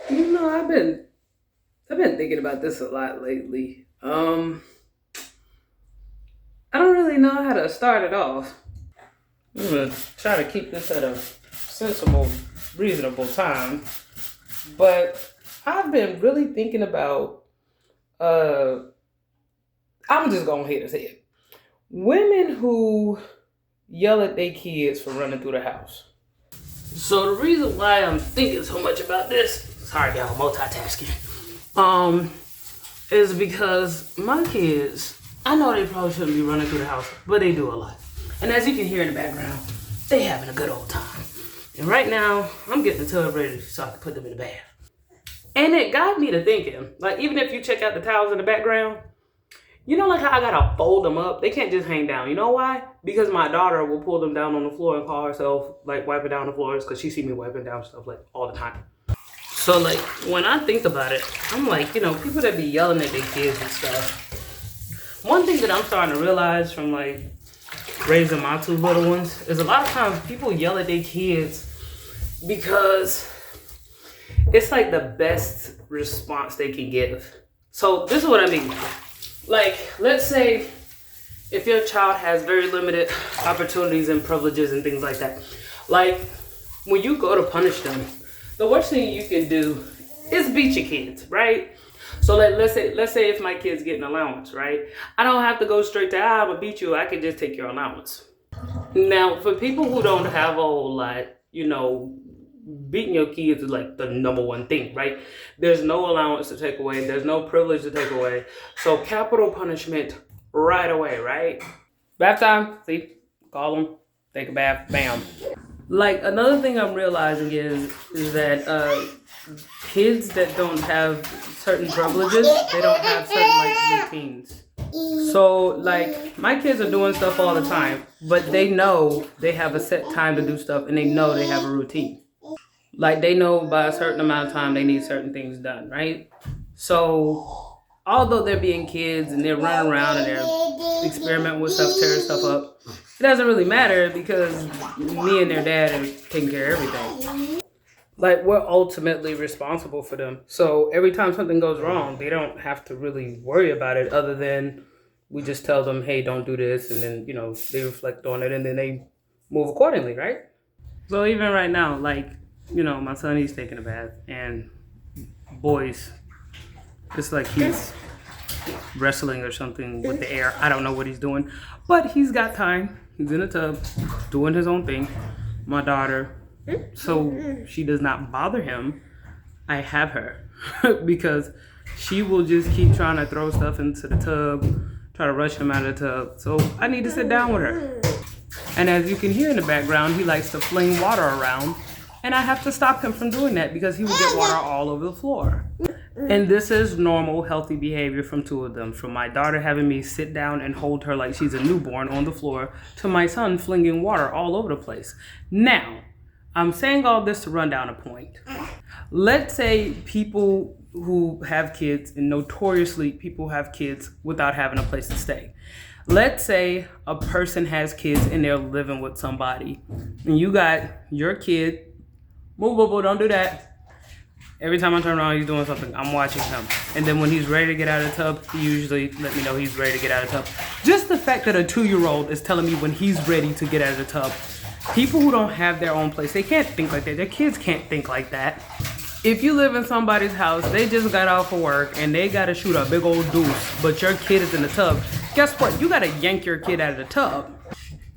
I've been thinking about this a lot lately. I don't really know how to start it off. I'm gonna try to keep this at a sensible, reasonable time. But I've been really thinking about uh I'm just gonna hit his head. Women who yell at their kids for running through the house. So the reason why I'm thinking so much about this, sorry y'all, multitasking, is because my kids, I know they probably shouldn't be running through the house, but they do a lot. And as you can hear in the background, they having a good old time. And right now, I'm getting the tub ready so I can put them in the bath. And it got me to thinking, like even if you check out the towels in the background, you know like how I gotta fold them up? They can't just hang down. You know why? Because my daughter will pull them down on the floor and call herself like wiping down the floors because she see me wiping down stuff like all the time. So like when I think about it, I'm like, people that be yelling at their kids and stuff. One thing that I'm starting to realize from like raising my two little ones is a lot of times people yell at their kids because it's like the best response they can give. So this is what I mean. Like, let's say if your child has very limited opportunities and privileges and things like that. Like when you go to punish them, the worst thing you can do is beat your kids, right? So like, let's say if my kid's getting allowance, right? I don't have to go straight to, I'm gonna beat you. I can just take your allowance. Now, for people who don't have a whole lot, beating your kids is like the number one thing, right? There's no allowance to take away. There's no privilege to take away. So capital punishment right away, right? Bath time, see, call them, take a bath, bam. Like another thing I'm realizing is that kids that don't have certain privileges, they don't have certain like routines. So like my kids are doing stuff all the time, but they know they have a set time to do stuff and they know they have a routine. Like they know by a certain amount of time they need certain things done, right? So although they're being kids and they're running around and they're experimenting with stuff, tearing stuff up, it doesn't really matter because me and their dad are taking care of everything. Like we're ultimately responsible for them. So every time something goes wrong, they don't have to really worry about it other than we just tell them, hey, don't do this. And then, they reflect on it and then they move accordingly, right? So even right now, like, my son, he's taking a bath and boys, it's like he's wrestling or something with the air. I don't know what he's doing, but he's got time. He's in the tub doing his own thing. My daughter, so she does not bother him, I have her because she will just keep trying to throw stuff into the tub, try to rush him out of the tub. So I need to sit down with her. And as you can hear in the background, he likes to fling water around. And I have to stop him from doing that because he will get water all over the floor. And this is normal, healthy behavior from two of them. From my daughter having me sit down and hold her like she's a newborn on the floor to my son flinging water all over the place. Now, I'm saying all this to run down a point. Let's say people who have kids, and notoriously people have kids without having a place to stay. Let's say a person has kids and they're living with somebody. And you got your kid, move, don't do that. Every time I turn around, he's doing something. I'm watching him. And then when he's ready to get out of the tub, he usually let me know he's ready to get out of the tub. Just the fact that a 2-year-old is telling me when he's ready to get out of the tub. People who don't have their own place, they can't think like that. Their kids can't think like that. If you live in somebody's house, they just got off of work and they got to shoot a big old deuce, but your kid is in the tub. Guess what? You got to yank your kid out of the tub.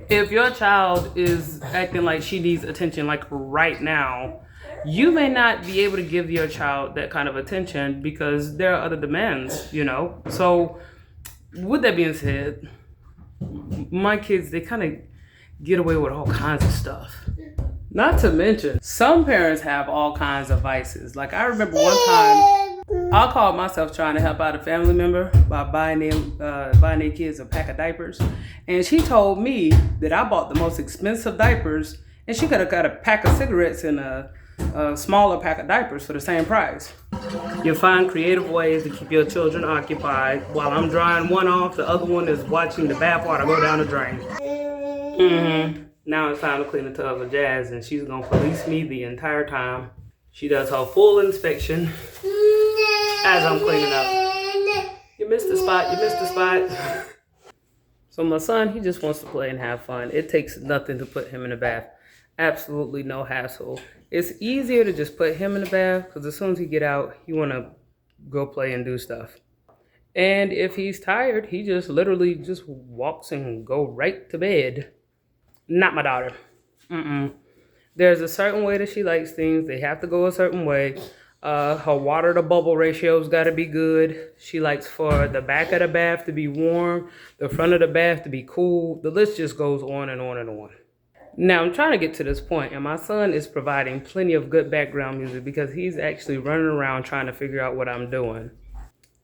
If your child is acting like she needs attention, like right now, you may not be able to give your child that kind of attention because there are other demands, So with that being said, my kids, they kind of get away with all kinds of stuff. Not to mention, some parents have all kinds of vices. Like I remember one time, I caught myself trying to help out a family member by buying their kids a pack of diapers. And she told me that I bought the most expensive diapers and she could have got a pack of cigarettes and a smaller pack of diapers for the same price. You find creative ways to keep your children occupied. While I'm drying one off, the other one is watching the bath water go down the drain. Now it's time to clean the tub with Jazz, and she's gonna police me the entire time. She does her full inspection as I'm cleaning up. You missed the spot, you missed the spot. So my son, he just wants to play and have fun. It takes nothing to put him in the bath. Absolutely no hassle. It's easier to just put him in the bath because as soon as he get out, he want to go play and do stuff. And if he's tired, he just literally just walks and go right to bed. Not my daughter. There's a certain way that she likes things. They have to go a certain way. Her water to bubble ratio's got to be good. She likes for the back of the bath to be warm, the front of the bath to be cool. The list just goes on and on and on. Now I'm trying to get to this point, and my son is providing plenty of good background music because he's actually running around trying to figure out what I'm doing.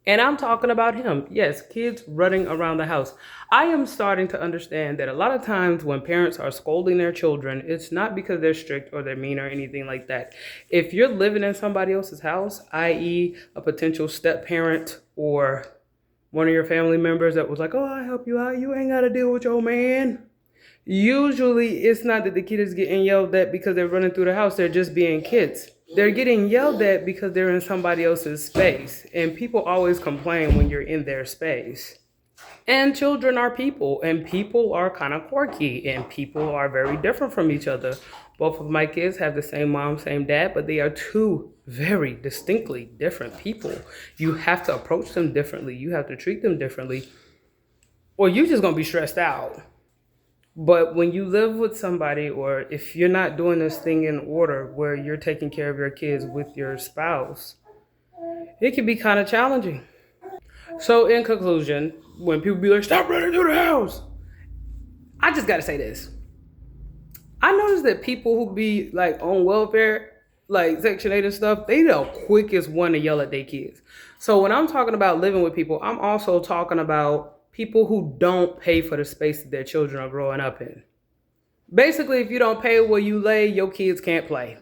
And I'm talking about him. Yes, kids running around the house. I am starting to understand that a lot of times when parents are scolding their children, it's not because they're strict or they're mean or anything like that. If you're living in somebody else's house, i.e. a potential step parent or one of your family members that was like, oh, I'll help you out. You ain't got to deal with your man. Usually it's not that the kid is getting yelled at because they're running through the house. They're just being kids. They're getting yelled at because they're in somebody else's space. And people always complain when you're in their space. And children are people. And people are kind of quirky. And people are very different from each other. Both of my kids have the same mom, same dad. But they are two very distinctly different people. You have to approach them differently. You have to treat them differently. Or you're just going to be stressed out. But when you live with somebody, or if you're not doing this thing in order where you're taking care of your kids with your spouse, it can be kind of challenging. So in conclusion, when people be like, stop running through the house, I just got to say this. I noticed that people who be like on welfare, like Section 8 and stuff, they the quickest one to yell at their kids. So when I'm talking about living with people, I'm also talking about people who don't pay for the space that their children are growing up in. Basically, if you don't pay where you lay, your kids can't play.